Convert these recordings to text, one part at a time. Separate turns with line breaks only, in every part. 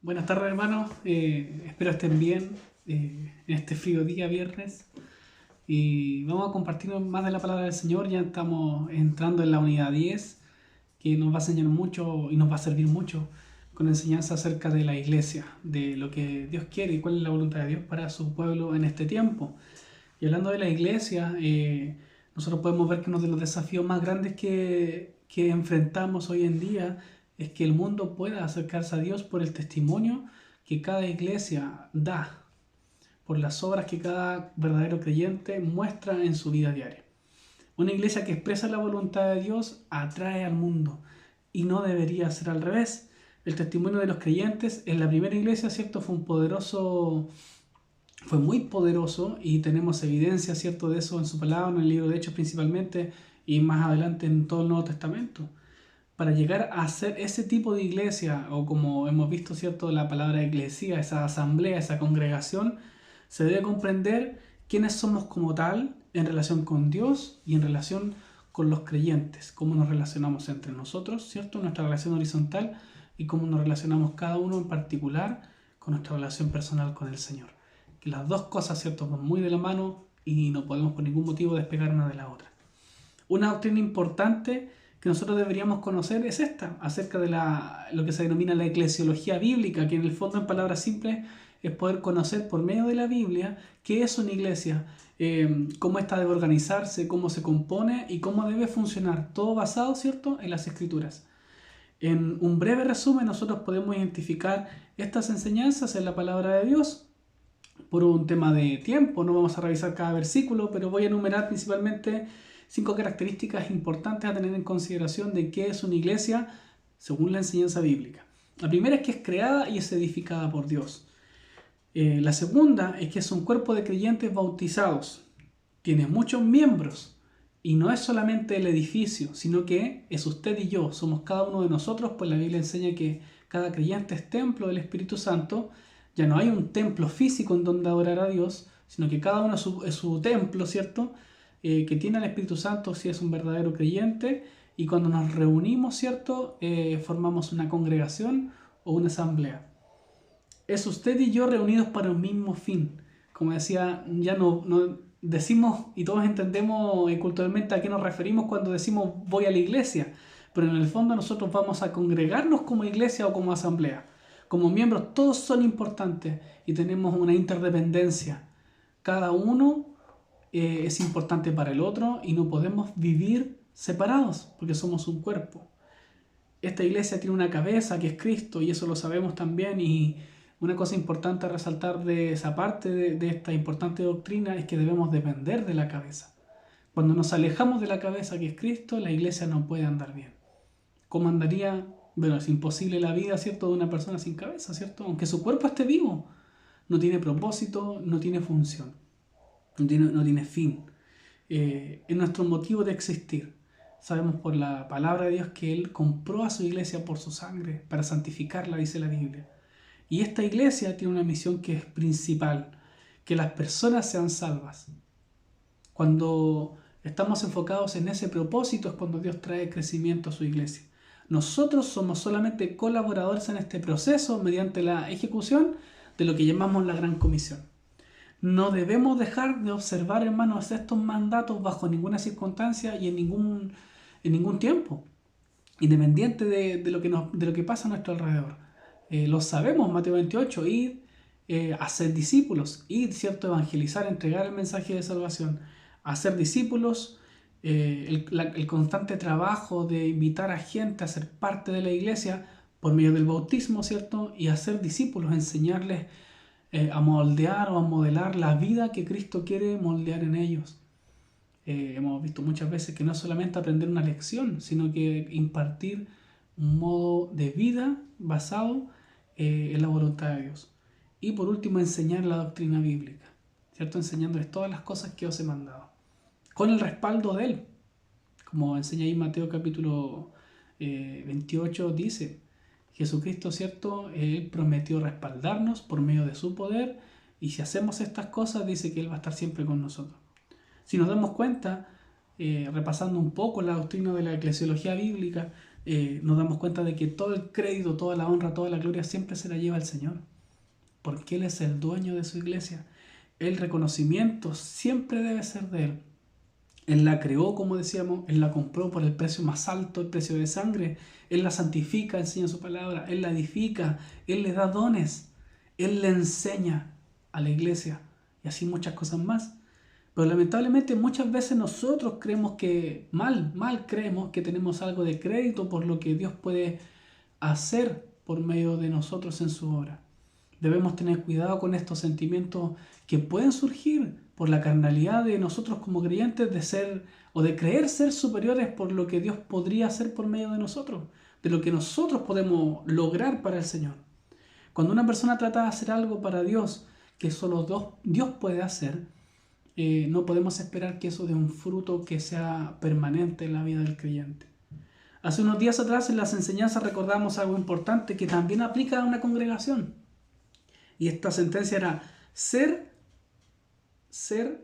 Buenas tardes, hermanos. Espero estén bien en este frío día, viernes. Y vamos a compartir más de la palabra del Señor. Ya estamos entrando en la unidad 10, que nos va a enseñar mucho y nos va a servir mucho con enseñanza acerca de la iglesia, de lo que Dios quiere y cuál es la voluntad de Dios para su pueblo en este tiempo. Y hablando de la iglesia, nosotros podemos ver que uno de los desafíos más grandes que enfrentamos hoy en día es que el mundo pueda acercarse a Dios por el testimonio que cada iglesia da, por las obras que cada verdadero creyente muestra en su vida diaria. Una iglesia que expresa la voluntad de Dios atrae al mundo y no debería ser al revés. El testimonio de los creyentes en la primera iglesia, ¿cierto? Fue muy poderoso y tenemos evidencia, ¿cierto?, de eso en su palabra, en el libro de Hechos principalmente y más adelante en todo el Nuevo Testamento. Para llegar a ser ese tipo de iglesia, o como hemos visto, ¿cierto?, la palabra iglesia, esa asamblea, esa congregación, se debe comprender quiénes somos como tal en relación con Dios y en relación con los creyentes, cómo nos relacionamos entre nosotros, ¿cierto?, nuestra relación horizontal y cómo nos relacionamos cada uno en particular con nuestra relación personal con el Señor. Que las dos cosas, ¿cierto?, van muy de la mano y no podemos por ningún motivo despegar una de la otra. Una doctrina importante que nosotros deberíamos conocer es esta, acerca de lo que se denomina la eclesiología bíblica, que en el fondo, en palabras simples, es poder conocer por medio de la Biblia qué es una iglesia, cómo ésta debe organizarse, cómo se compone y cómo debe funcionar, todo basado, ¿cierto?, en las Escrituras. En un breve resumen, nosotros podemos identificar estas enseñanzas en la palabra de Dios. Por un tema de tiempo, no vamos a revisar cada versículo, pero voy a enumerar principalmente 5 características importantes a tener en consideración de qué es una iglesia según la enseñanza bíblica. La primera es que es creada y es edificada por Dios. La segunda es que es un cuerpo de creyentes bautizados. Tiene muchos miembros y no es solamente el edificio, sino que es usted y yo, somos cada uno de nosotros, pues la Biblia enseña que cada creyente es templo del Espíritu Santo. Ya no hay un templo físico en donde adorar a Dios, sino que cada uno es su templo, ¿cierto? Que tiene al Espíritu Santo si es un verdadero creyente. Y cuando nos reunimos, ¿cierto? Formamos una congregación o una asamblea. Es usted y yo reunidos para un mismo fin. Como decía, ya no decimos y todos entendemos culturalmente a qué nos referimos cuando decimos voy a la iglesia, pero en el fondo nosotros vamos a congregarnos como iglesia o como asamblea. Como miembros todos son importantes y tenemos una interdependencia. Cada uno es importante para el otro y no podemos vivir separados porque somos un cuerpo. Esta iglesia tiene una cabeza que es Cristo y eso lo sabemos también, y una cosa importante a resaltar de esa parte de esta importante doctrina es que debemos depender de la cabeza. Cuando nos alejamos de la cabeza que es Cristo, la iglesia no puede andar bien. ¿Cómo andaría? Bueno, es imposible la vida, ¿cierto?, de una persona sin cabeza, ¿cierto? Aunque su cuerpo esté vivo, no tiene propósito, no tiene función, no tiene fin. Es nuestro motivo de existir. Sabemos por la palabra de Dios que Él compró a su iglesia por su sangre para santificarla, dice la Biblia. Y esta iglesia tiene una misión que es principal, que las personas sean salvas. Cuando estamos enfocados en ese propósito es cuando Dios trae crecimiento a su iglesia. Nosotros somos solamente colaboradores en este proceso mediante la ejecución de lo que llamamos la Gran Comisión. No debemos dejar de observar, hermanos, estos mandatos bajo ninguna circunstancia y en ningún tiempo, independiente de lo que pasa a nuestro alrededor. Lo sabemos, Mateo 28, id, hacer discípulos, id, ¿cierto?, evangelizar, entregar el mensaje de salvación, hacer discípulos, el constante trabajo de invitar a gente a ser parte de la iglesia por medio del bautismo, ¿cierto?, y hacer discípulos, enseñarles a moldear o a modelar la vida que Cristo quiere moldear en ellos. Hemos visto muchas veces que no es solamente aprender una lección, sino que impartir un modo de vida basado en la voluntad de Dios. Y por último, enseñar la doctrina bíblica, ¿cierto? Enseñándoles todas las cosas que os he mandado, con el respaldo de Él. Como enseña ahí Mateo capítulo 28, dice, Jesucristo, ¿cierto? Él prometió respaldarnos por medio de su poder, y si hacemos estas cosas, dice que Él va a estar siempre con nosotros. Si nos damos cuenta, repasando un poco la doctrina de la eclesiología bíblica, nos damos cuenta de que todo el crédito, toda la honra, toda la gloria siempre se la lleva el Señor, porque Él es el dueño de su iglesia. El reconocimiento siempre debe ser de Él. Él la creó, como decíamos, Él la compró por el precio más alto, el precio de sangre. Él la santifica, enseña su palabra, Él la edifica, Él le da dones, Él le enseña a la iglesia y así muchas cosas más. Pero lamentablemente muchas veces nosotros creemos que, mal creemos que tenemos algo de crédito por lo que Dios puede hacer por medio de nosotros en su obra. Debemos tener cuidado con estos sentimientos que pueden surgir por la carnalidad de nosotros como creyentes de ser o de creer ser superiores por lo que Dios podría hacer por medio de nosotros, de lo que nosotros podemos lograr para el Señor. Cuando una persona trata de hacer algo para Dios que solo Dios puede hacer, no podemos esperar que eso dé un fruto que sea permanente en la vida del creyente. Hace unos días atrás en las enseñanzas recordamos algo importante que también aplica a una congregación. Y esta sentencia era: ser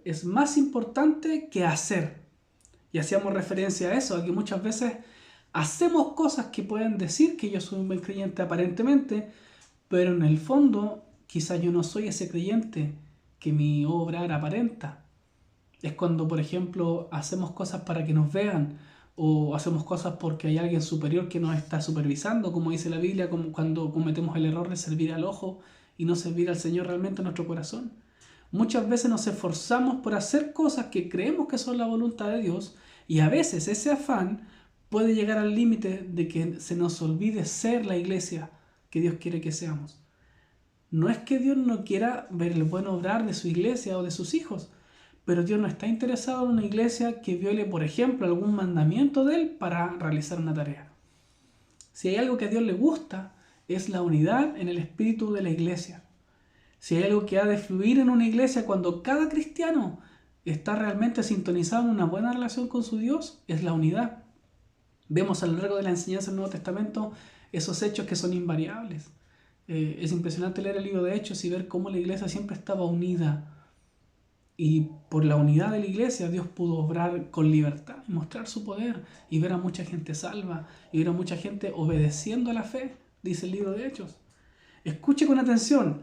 es más importante que hacer. Y hacíamos referencia a eso, a que muchas veces hacemos cosas que pueden decir que yo soy un buen creyente aparentemente, pero en el fondo quizás yo no soy ese creyente que mi obra aparenta. Es cuando, por ejemplo, hacemos cosas para que nos vean, o hacemos cosas porque hay alguien superior que nos está supervisando, como dice la Biblia, como cuando cometemos el error de servir al ojo y no servir al Señor realmente en nuestro corazón. Muchas veces nos esforzamos por hacer cosas que creemos que son la voluntad de Dios, y a veces ese afán puede llegar al límite de que se nos olvide ser la iglesia que Dios quiere que seamos. No es que Dios no quiera ver el buen obrar de su iglesia o de sus hijos, pero Dios no está interesado en una iglesia que viole, por ejemplo, algún mandamiento de Él para realizar una tarea. Si hay algo que a Dios le gusta, es la unidad en el espíritu de la iglesia. Si hay algo que ha de fluir en una iglesia cuando cada cristiano está realmente sintonizado en una buena relación con su Dios, es la unidad. Vemos a lo largo de la enseñanza del Nuevo Testamento esos hechos que son invariables. Es impresionante leer el libro de Hechos y ver cómo la iglesia siempre estaba unida. Y por la unidad de la iglesia Dios pudo obrar con libertad y mostrar su poder y ver a mucha gente salva y ver a mucha gente obedeciendo a la fe, dice el libro de Hechos. Escuche con atención.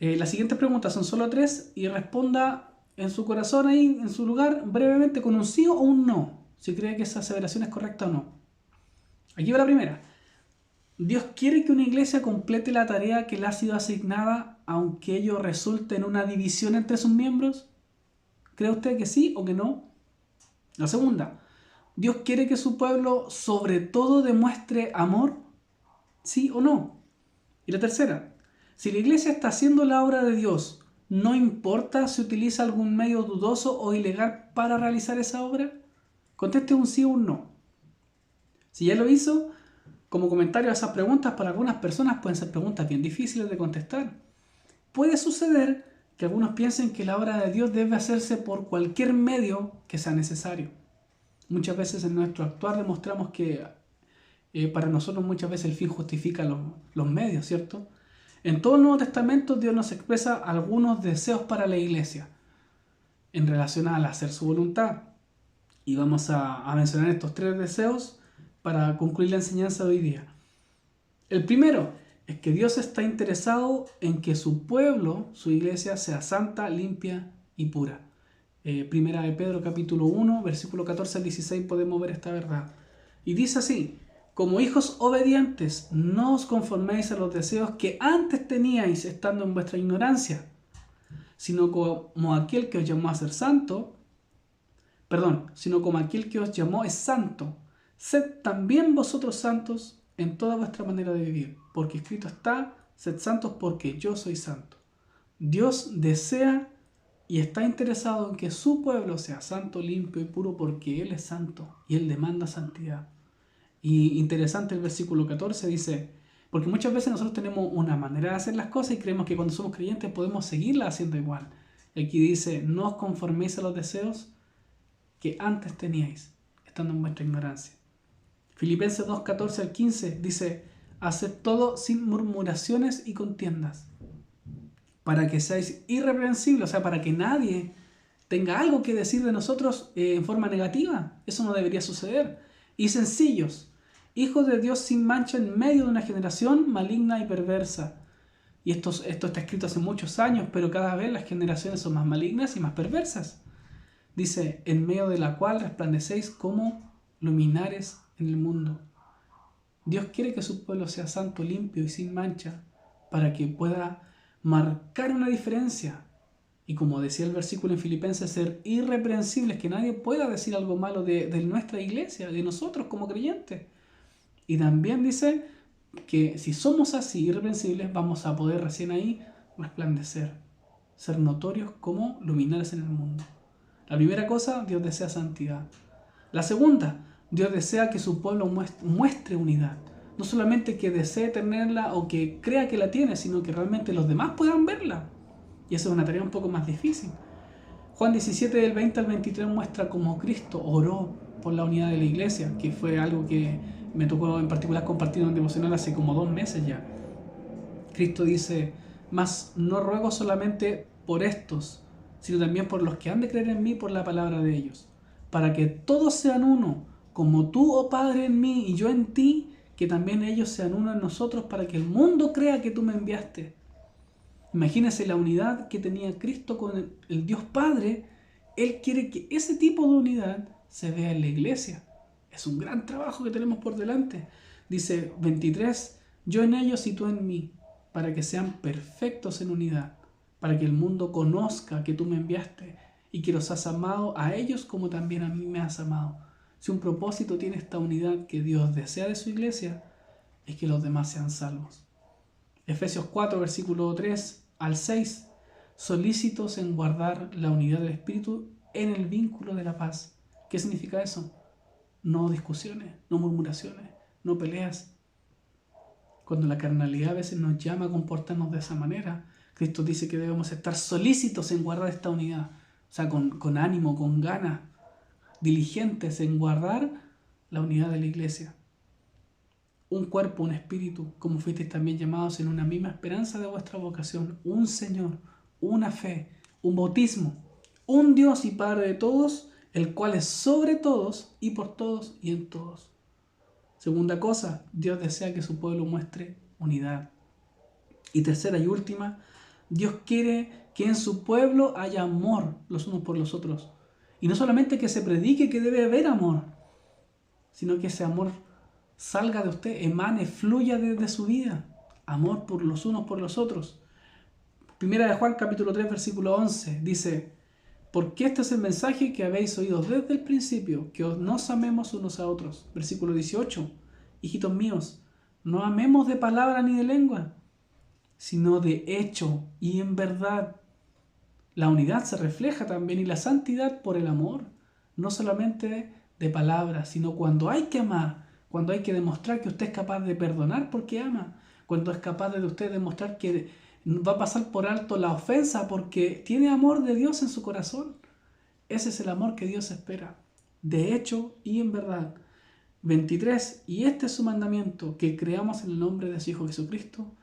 Las siguientes preguntas son solo 3 y responda en su corazón ahí, en su lugar, brevemente con un sí o un no, si cree que esa aseveración es correcta o no. Aquí va la primera. ¿Dios quiere que una iglesia complete la tarea que le ha sido asignada, aunque ello resulte en una división entre sus miembros? ¿Cree usted que sí o que no? La segunda. ¿Dios quiere que su pueblo sobre todo demuestre amor? ¿Sí o no? Y la tercera. Si la iglesia está haciendo la obra de Dios, ¿no importa si utiliza algún medio dudoso o ilegal para realizar esa obra? Conteste un sí o un no. Si ya lo hizo, como comentario a esas preguntas, para algunas personas pueden ser preguntas bien difíciles de contestar. Puede suceder que algunos piensen que la obra de Dios debe hacerse por cualquier medio que sea necesario. Muchas veces en nuestro actuar demostramos que para nosotros muchas veces el fin justifica los medios, ¿cierto? En todo el Nuevo Testamento Dios nos expresa algunos deseos para la iglesia en relación al hacer su voluntad. Y vamos a mencionar estos 3 deseos para concluir la enseñanza de hoy día. El primero es que Dios está interesado en que su pueblo, su iglesia, sea santa, limpia y pura. Primera de Pedro capítulo 1, versículo 14 al 16 podemos ver esta verdad. Y dice así: como hijos obedientes, no os conforméis a los deseos que antes teníais estando en vuestra ignorancia, sino como aquel que os llamó a ser santo, sino como aquel que os llamó es santo. Sed también vosotros santos en toda vuestra manera de vivir, porque escrito está: sed santos porque yo soy santo. Dios desea y está interesado en que su pueblo sea santo, limpio y puro, porque Él es santo y Él demanda santidad. Y interesante el versículo 14 dice, porque muchas veces nosotros tenemos una manera de hacer las cosas y creemos que cuando somos creyentes podemos seguirla haciendo igual. Y aquí dice: no os conforméis a los deseos que antes teníais, estando en vuestra ignorancia. Filipenses 2, 14 al 15 dice: haced todo sin murmuraciones y contiendas, para que seáis irreprensibles, o sea, para que nadie tenga algo que decir de nosotros en forma negativa. Eso no debería suceder. Y sencillos, hijos de Dios sin mancha en medio de una generación maligna y perversa. Y esto está escrito hace muchos años, pero cada vez las generaciones son más malignas y más perversas. Dice, en medio de la cual resplandecéis como luminares en el mundo. Dios quiere que su pueblo sea santo, limpio y sin mancha, para que pueda marcar una diferencia. Y como decía el versículo en Filipenses, ser irreprensibles, que nadie pueda decir algo malo de nuestra iglesia, de nosotros como creyentes. Y también dice que si somos así irreprensibles, vamos a poder recién ahí resplandecer, ser notorios como luminares en el mundo. La primera cosa, Dios desea santidad. La segunda, Dios desea que su pueblo muestre unidad. No solamente que desee tenerla o que crea que la tiene, sino que realmente los demás puedan verla. Y eso es una tarea un poco más difícil. Juan 17 del 20 al 23 muestra cómo Cristo oró por la unidad de la iglesia, que fue algo que me tocó en particular compartir en un devocional hace como 2 meses ya. Cristo dice, mas no ruego solamente por estos, sino también por los que han de creer en mí por la palabra de ellos, para que todos sean uno, como tú, oh Padre, en mí y yo en ti, que también ellos sean uno en nosotros, para que el mundo crea que tú me enviaste. Imagínense la unidad que tenía Cristo con el Dios Padre. Él quiere que ese tipo de unidad se vea en la iglesia. Es un gran trabajo que tenemos por delante. Dice 23, yo en ellos y tú en mí, para que sean perfectos en unidad, para que el mundo conozca que tú me enviaste y que los has amado a ellos como también a mí me has amado. Si un propósito tiene esta unidad que Dios desea de su iglesia, es que los demás sean salvos. Efesios 4, versículo 3 al 6, solícitos en guardar la unidad del Espíritu en el vínculo de la paz. ¿Qué significa eso? No discusiones, no murmuraciones, no peleas. Cuando la carnalidad a veces nos llama a comportarnos de esa manera, Cristo dice que debemos estar solícitos en guardar esta unidad. O sea, con ánimo, con ganas, diligentes en guardar la unidad de la iglesia. Un cuerpo, un espíritu, como fuisteis también llamados en una misma esperanza de vuestra vocación, un Señor, una fe, un bautismo, un Dios y Padre de todos, el cual es sobre todos y por todos y en todos. Segunda cosa, Dios desea que su pueblo muestre unidad. Y tercera y última, Dios quiere que en su pueblo haya amor los unos por los otros. Y no solamente que se predique que debe haber amor, sino que ese amor salga de usted, emane, fluya desde su vida. Amor por los unos por los otros. Primera de Juan capítulo 3 versículo 11 dice, porque este es el mensaje que habéis oído desde el principio, que nos amemos unos a otros. Versículo 18, hijitos míos, no amemos de palabra ni de lengua, sino de hecho y en verdad. La unidad se refleja también y la santidad por el amor, no solamente de palabras, sino cuando hay que amar, cuando hay que demostrar que usted es capaz de perdonar porque ama, cuando es capaz de usted demostrar que va a pasar por alto la ofensa porque tiene amor de Dios en su corazón. Ese es el amor que Dios espera, de hecho y en verdad. 23, y este es su mandamiento, que creamos en el nombre de su Hijo Jesucristo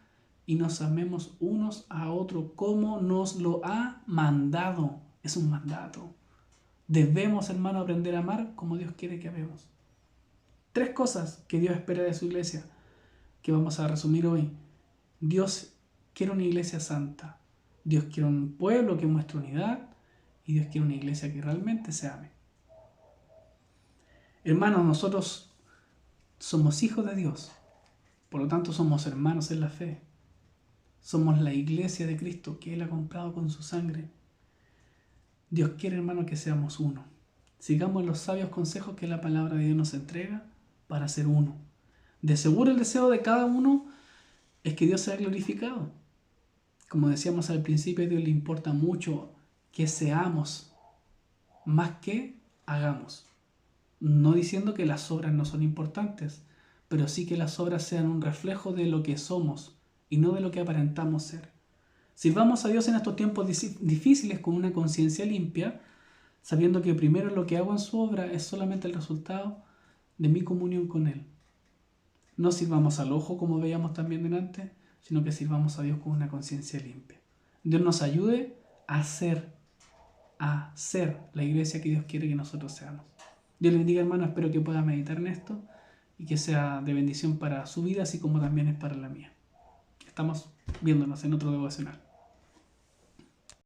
y nos amemos unos a otros como nos lo ha mandado. Es un mandato. Debemos, hermano, aprender a amar como Dios quiere que amemos. 3 cosas que Dios espera de su iglesia, que vamos a resumir hoy. Dios quiere una iglesia santa. Dios quiere un pueblo que muestre unidad. Y Dios quiere una iglesia que realmente se ame. Hermanos, nosotros somos hijos de Dios. Por lo tanto, somos hermanos en la fe. Somos la iglesia de Cristo que Él ha comprado con su sangre. Dios quiere, hermano, que seamos uno. Sigamos los sabios consejos que la palabra de Dios nos entrega para ser uno. De seguro el deseo de cada uno es que Dios sea glorificado. Como decíamos al principio, a Dios le importa mucho que seamos más que hagamos. No diciendo que las obras no son importantes, pero sí que las obras sean un reflejo de lo que somos y no de lo que aparentamos ser. Sirvamos a Dios en estos tiempos difíciles con una conciencia limpia, sabiendo que primero lo que hago en su obra es solamente el resultado de mi comunión con Él. No sirvamos al ojo como veíamos también delante, sino que sirvamos a Dios con una conciencia limpia. Dios nos ayude a ser la iglesia que Dios quiere que nosotros seamos. Dios les bendiga, hermano, espero que pueda meditar en esto y que sea de bendición para su vida, así como también es para la mía. Estamos viéndonos en otro devocional.